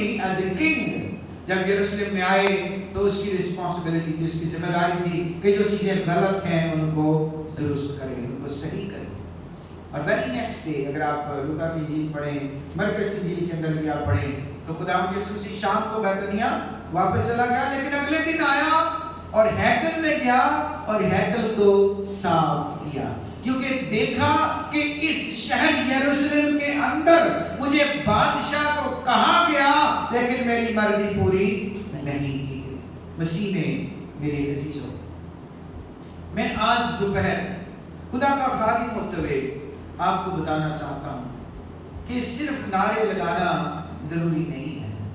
مسیح as a king جب یروشلم میں آئے تو اس کی رسپانسبلٹی تھی، اس کی ذمہ داری تھی کہ جو چیزیں غلط ہیں ان کو درست کریں، ان کو صحیح کریں. اور ویری نیکسٹ ڈے اگر آپ لوکا کی انجیل پڑھیں، مرکز کی انجیل کے اندر بھی آپ پڑھیں تو خداوند یسوع مسیح شام کو بیتنیہ واپس چلا گیا، لیکن اگلے دن آیا اور ہیکل میں گیا اور ہیکل کو صاف کیا، کیونکہ دیکھا کہ اس شہر یروشلم کے اندر مجھے بادشاہ تو کہا گیا لیکن میری مرضی پوری نہیں کی گئی. مسیح میں میرے عزیزوں، میں آج دوپہر خدا کا خادم ہوتے ہوئے آپ کو بتانا چاہتا ہوں کہ صرف نعرے لگانا ضروری نہیں ہے،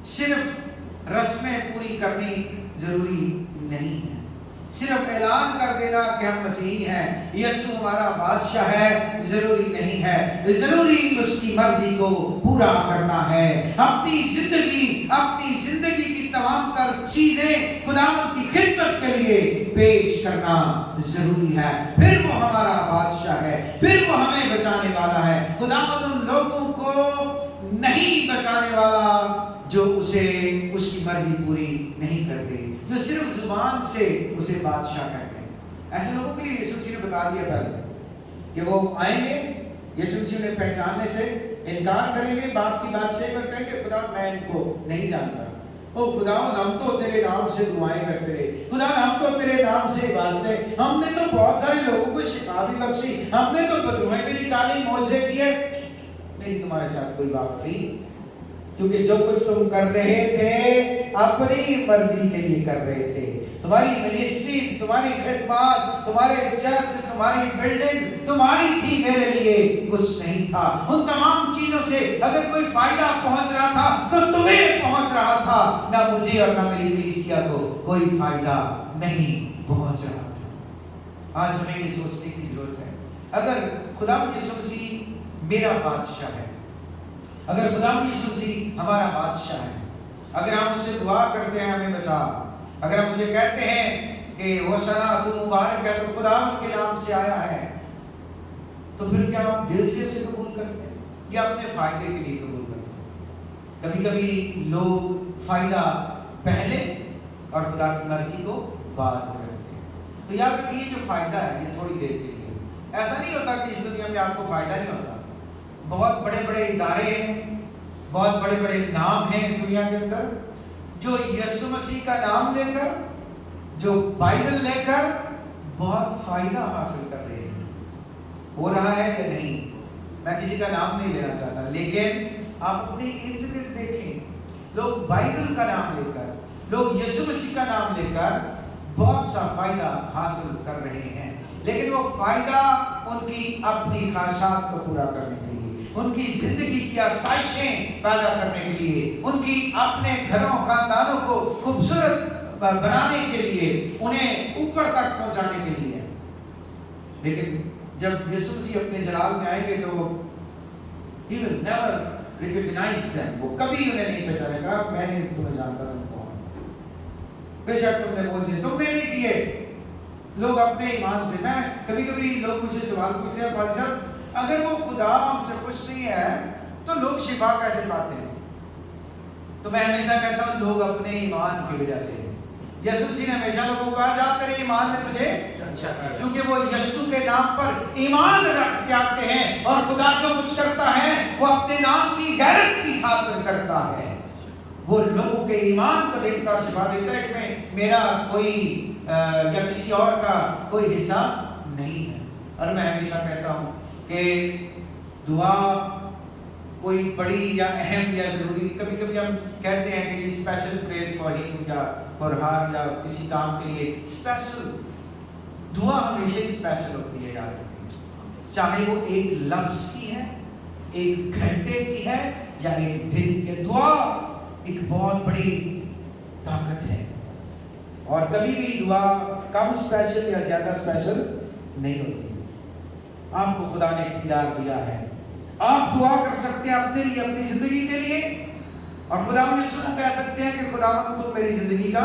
صرف رسمیں پوری کرنی ضروری نہیں ہے، صرف اعلان کر دینا کہ ہم مسیحی ہیں، یسوع ہمارا بادشاہ ہے ضروری نہیں ہے، ضروری اس کی مرضی کو پورا کرنا ہے. اپنی زندگی کی تمام تر چیزیں خداوند کی خدمت کے لیے پیش کرنا ضروری ہے. پھر وہ ہمارا بادشاہ ہے، پھر وہ ہمیں بچانے والا ہے. خداوند ان لوگوں کو نہیں بچانے والا جو اسے اس کی مرضی پوری نہیں کرتے، جو صرف زبان سے اسے بادشاہ کہتے ہیں. ایسے لوگوں کے لیے یسوع مسیح نے بتا دیا پہلے کہ وہ آئیں گے، یسوع مسیح نے پہچاننے سے انکار کریں گے، باپ کی بادشاہی پر کہیں گے خدا میں ان کو نہیں جانتا. او خدا ہم تو تیرے نام سے دعائیں کرتے رہے، خدا ہم تو تیرے نام سے عبادتیں، ہم نے تو بہت سارے لوگوں کو شفا بھی بخشی، ہم نے تو بدروہیں بھی نکالی، معجزے کیے، میری تمہارے ساتھ کوئی واقفی، کیونکہ جو کچھ تم کر رہے تھے اپنی مرضی کے لیے کر رہے تھے. تمہاری منسٹریز، تمہاری خدمات، تمہارے چرچ، تمہاری بلڈنگ تمہاری تھی، میرے لیے کچھ نہیں تھا. ان تمام چیزوں سے اگر کوئی فائدہ پہنچ رہا تھا تو تمہیں پہنچ رہا تھا، نہ مجھے اور نہ میری کلیسیا کو کوئی فائدہ نہیں پہنچ رہا تھا. آج ہمیں یہ سوچنے کی ضرورت ہے، اگر خداوند یسوع مسیح میرا بادشاہ ہے، اگر خداوند یسوع مسیح ہمارا بادشاہ ہے، اگر ہم اس سے دعا کرتے ہیں ہمیں بچا، اگر ہم اسے کہتے ہیں کہ ہوشنا تو مبارک ہے، تو خداوند کے نام سے آیا ہے، تو پھر کیا ہم دل سے اسے قبول کرتے ہیں یا اپنے فائدے کے لیے قبول کرتے ہیں؟ کبھی کبھی لوگ فائدہ پہلے اور خدا کی مرضی کو بعد میں رکھتے ہیں. تو یاد رکھیے جو فائدہ ہے یہ تھوڑی دیر کے لیے، ایسا نہیں ہوتا کہ اس دنیا میں آپ کو فائدہ نہیں ہوتا. بہت بڑے بڑے ادارے ہیں، بہت بڑے بڑے نام ہیں اس دنیا کے اندر، جو یسوع مسیح کا نام لے کر، جو بائبل لے کر بہت فائدہ حاصل کر رہے ہیں. ہو رہا ہے یا نہیں، میں کسی کا نام نہیں لینا چاہتا، لیکن آپ اپنے ارد گرد دیکھیں، لوگ بائبل کا نام لے کر، لوگ یسوع مسیح کا نام لے کر بہت سا فائدہ حاصل کر رہے ہیں، لیکن وہ فائدہ ان کی اپنی خواہشات کو پورا کرنے کے لیے، ان کی زندگی کی آسائشیں پیدا کرنے کے لیے، ان کی اپنے گھروں خاندانوں کو خوبصورت بنانے کے لیے، انہیں اوپر تک پہنچانے کے لیے. لیکن جب یسوع مسیح اپنے جلال میں آئیں گے تو he will never recognize them، وہ کبھی انہیں نہیں پہچانے گا. میں نے تمہیں جانتا، تم کون، بے شک تم نے معجزے تم نے نہیں کیے. لوگ اپنے ایمان سے، میں کبھی کبھی لوگ مجھ سے سوال پوچھتے ہیں پادری صاحب اگر وہ خدا ہم سے خوش نہیں ہے تو لوگ شفا کیسے پاتے ہیں؟ تو میں ہمیشہ کہتا ہوں لوگ اپنے ایمان کی وجہ سے. یسوع مسیح نے ہمیشہ لوگوں کو کہا جا تیرے ایمان نے تجھے، کیونکہ وہ یسوع کے نام پر ایمان رکھ کے آتے ہیں، اور خدا جو کچھ کرتا ہے وہ اپنے نام کی غیرت کی خاطر کرتا ہے. وہ لوگوں کے ایمان کو دیکھتا اور شفا دیتا ہے. اس میں میرا کوئی یا کسی اور کا کوئی حصہ نہیں ہے. اور میں ہمیشہ کہتا ہوں کہ دعا کوئی بڑی یا اہم یا ضروری، کبھی کبھی ہم کہتے ہیں کہ یہ اسپیشل پریئر فار ہم یا فار ہر یا کسی کام کے لیے اسپیشل. دعا ہمیشہ اسپیشل ہوتی ہے، یاد رکھیں، چاہے وہ ایک لفظ کی ہے، ایک گھنٹے کی ہے یا ایک دن کی. دعا ایک بہت بڑی طاقت ہے، اور کبھی بھی دعا کم اسپیشل یا زیادہ اسپیشل نہیں ہوتی. آپ کو خدا نے اختیار دیا ہے، آپ دعا کر سکتے ہیں اپنے لیے، اپنی زندگی کے لیے، اور خدا یسوع کو کہہ سکتے ہیں کہ خداوند تو میری زندگی کا